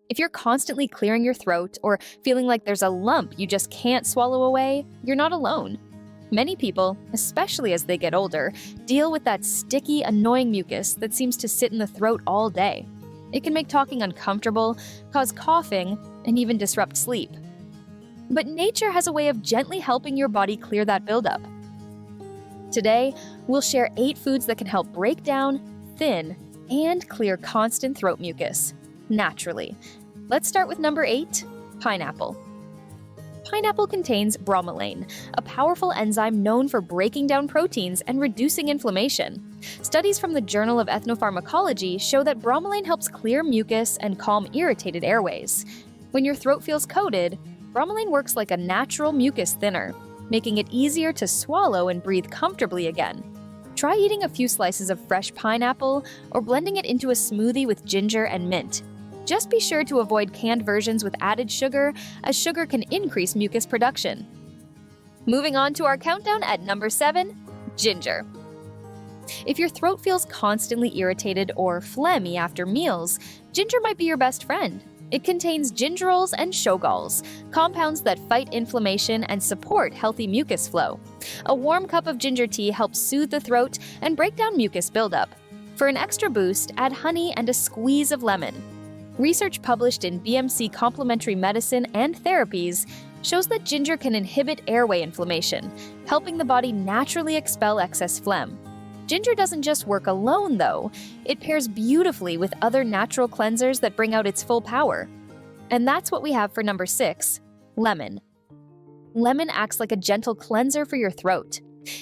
If you're constantly clearing your throat or feeling like there's a lump you just can't swallow away, you're not alone. Many people, especially as they get older, deal with that sticky, annoying mucus that seems to sit in the throat all day. It can make talking uncomfortable, cause coughing, and even disrupt sleep. But nature has a way of gently helping your body clear that buildup. Today, we'll share 8 foods that can help break down, thin, and clear constant throat mucus, naturally. Let's start with number 8, pineapple. Pineapple contains bromelain, a powerful enzyme known for breaking down proteins and reducing inflammation. Studies from the Journal of Ethnopharmacology show that bromelain helps clear mucus and calm irritated airways. When your throat feels coated, bromelain works like a natural mucus thinner, making it easier to swallow and breathe comfortably again. Try eating a few slices of fresh pineapple or blending it into a smoothie with ginger and mint. Just be sure to avoid canned versions with added sugar, as sugar can increase mucus production. Moving on to our countdown at number 7, ginger. If your throat feels constantly irritated or phlegmy after meals, ginger might be your best friend. It contains gingerols and shogalls, compounds that fight inflammation and support healthy mucus flow. A warm cup of ginger tea helps soothe the throat and break down mucus buildup. For an extra boost, add honey and a squeeze of lemon. Research published in BMC Complementary Medicine and Therapies shows that ginger can inhibit airway inflammation, helping the body naturally expel excess phlegm. Ginger doesn't just work alone, though. It pairs beautifully with other natural cleansers that bring out its full power. And that's what we have for number 6, lemon. Lemon acts like a gentle cleanser for your throat.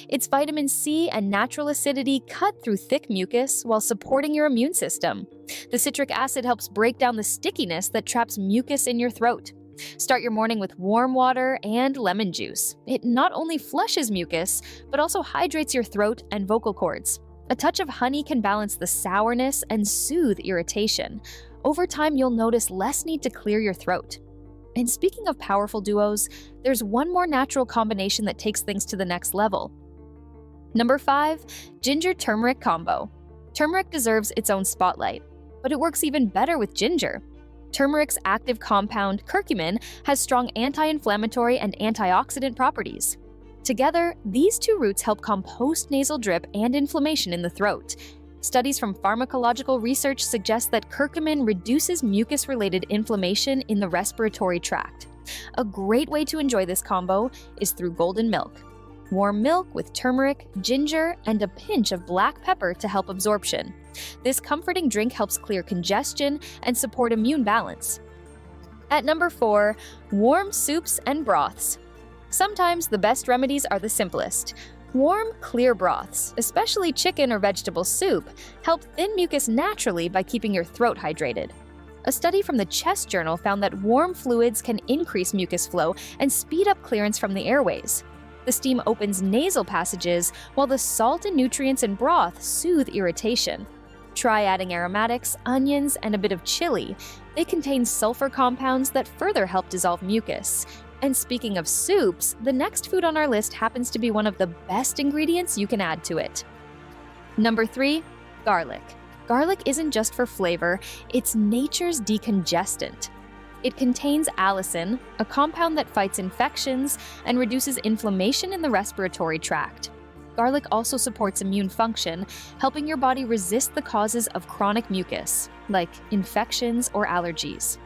Its vitamin C and natural acidity cut through thick mucus while supporting your immune system. The citric acid helps break down the stickiness that traps mucus in your throat. Start your morning with warm water and lemon juice. It not only flushes mucus, but also hydrates your throat and vocal cords. A touch of honey can balance the sourness and soothe irritation. Over time, you'll notice less need to clear your throat. And speaking of powerful duos, there's one more natural combination that takes things to the next level. Number 5, ginger-turmeric combo. Turmeric deserves its own spotlight, but it works even better with ginger. Turmeric's active compound, curcumin, has strong anti-inflammatory and antioxidant properties. Together, these 2 roots help calm post-nasal drip and inflammation in the throat. Studies from pharmacological research suggest that curcumin reduces mucus-related inflammation in the respiratory tract. A great way to enjoy this combo is through golden milk. Warm milk with turmeric, ginger, and a pinch of black pepper to help absorption. This comforting drink helps clear congestion and support immune balance. At number 4, warm soups and broths. Sometimes the best remedies are the simplest. Warm, clear broths, especially chicken or vegetable soup, help thin mucus naturally by keeping your throat hydrated. A study from the Chest Journal found that warm fluids can increase mucus flow and speed up clearance from the airways. The steam opens nasal passages, while the salt and nutrients in broth soothe irritation. Try adding aromatics, onions, and a bit of chili. They contain sulfur compounds that further help dissolve mucus. And speaking of soups, the next food on our list happens to be one of the best ingredients you can add to it. Number 3, garlic. Garlic isn't just for flavor, it's nature's decongestant. It contains allicin, a compound that fights infections and reduces inflammation in the respiratory tract. Garlic also supports immune function, helping your body resist the causes of chronic mucus, like infections or allergies.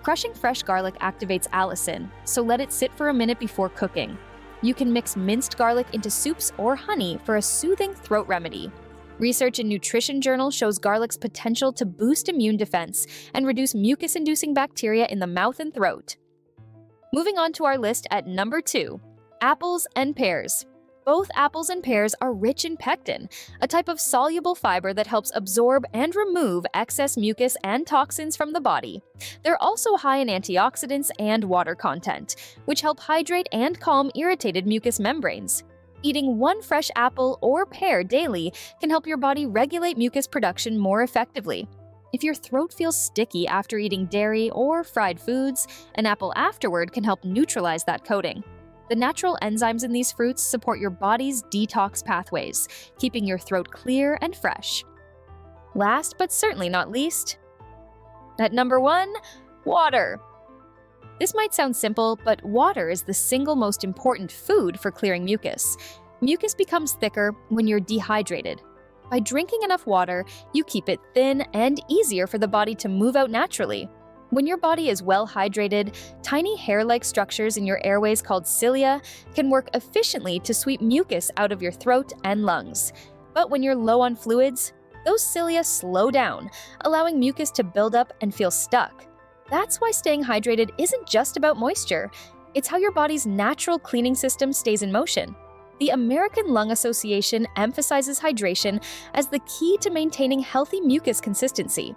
Crushing fresh garlic activates allicin, so let it sit for a minute before cooking. You can mix minced garlic into soups or honey for a soothing throat remedy. Research in Nutrition Journal shows garlic's potential to boost immune defense and reduce mucus-inducing bacteria in the mouth and throat. Moving on to our list at number 2, apples and pears. Both apples and pears are rich in pectin, a type of soluble fiber that helps absorb and remove excess mucus and toxins from the body. They're also high in antioxidants and water content, which help hydrate and calm irritated mucous membranes. Eating 1 fresh apple or pear daily can help your body regulate mucus production more effectively. If your throat feels sticky after eating dairy or fried foods, an apple afterward can help neutralize that coating. The natural enzymes in these fruits support your body's detox pathways, keeping your throat clear and fresh. Last but certainly not least, At number 1, water. This might sound simple, but water is the single most important food for clearing mucus. Mucus becomes thicker when you're dehydrated. By drinking enough water, you keep it thin and easier for the body to move out naturally. When your body is well hydrated, tiny hair-like structures in your airways called cilia can work efficiently to sweep mucus out of your throat and lungs. But when you're low on fluids, those cilia slow down, allowing mucus to build up and feel stuck. That's why staying hydrated isn't just about moisture. It's how your body's natural cleaning system stays in motion. The American Lung Association emphasizes hydration as the key to maintaining healthy mucus consistency.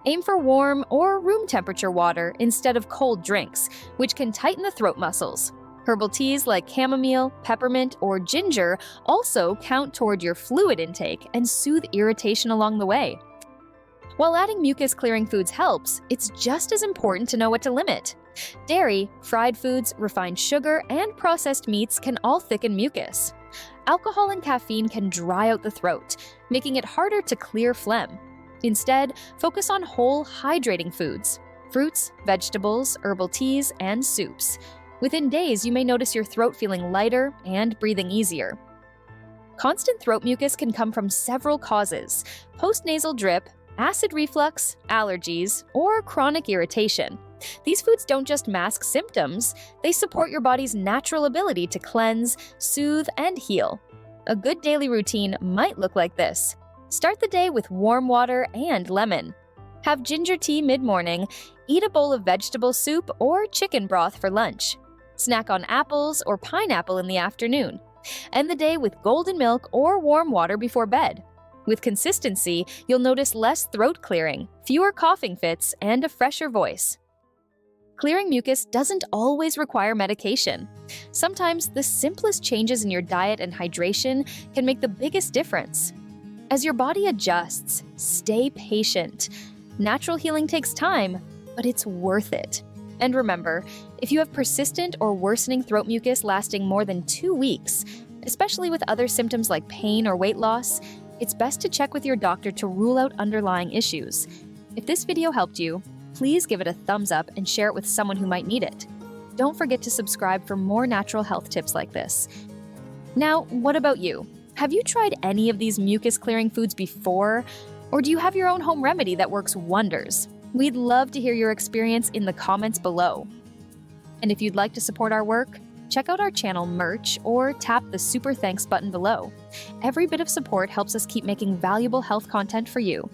Aim for warm or room temperature water instead of cold drinks, which can tighten the throat muscles. Herbal teas like chamomile, peppermint, or ginger also count toward your fluid intake and soothe irritation along the way. While adding mucus-clearing foods helps, it's just as important to know what to limit. Dairy, fried foods, refined sugar, and processed meats can all thicken mucus. Alcohol and caffeine can dry out the throat, making it harder to clear phlegm. Instead, focus on whole, hydrating foods: fruits, vegetables, herbal teas, and soups. Within days, you may notice your throat feeling lighter and breathing easier. Constant throat mucus can come from several causes: post-nasal drip, acid reflux, allergies, or chronic irritation. These foods don't just mask symptoms, they support your body's natural ability to cleanse, soothe, and heal. A good daily routine might look like this. Start the day with warm water and lemon. Have ginger tea mid-morning, eat a bowl of vegetable soup or chicken broth for lunch. Snack on apples or pineapple in the afternoon. End the day with golden milk or warm water before bed. With consistency, you'll notice less throat clearing, fewer coughing fits, and a fresher voice. Clearing mucus doesn't always require medication. Sometimes the simplest changes in your diet and hydration can make the biggest difference. As your body adjusts, stay patient. Natural healing takes time, but it's worth it. And remember, if you have persistent or worsening throat mucus lasting more than 2 weeks, especially with other symptoms like pain or weight loss, it's best to check with your doctor to rule out underlying issues. If this video helped you, please give it a thumbs up and share it with someone who might need it. Don't forget to subscribe for more natural health tips like this. Now, what about you? Have you tried any of these mucus-clearing foods before? Or do you have your own home remedy that works wonders? We'd love to hear your experience in the comments below. And if you'd like to support our work, check out our channel merch or tap the Super Thanks button below. Every bit of support helps us keep making valuable health content for you.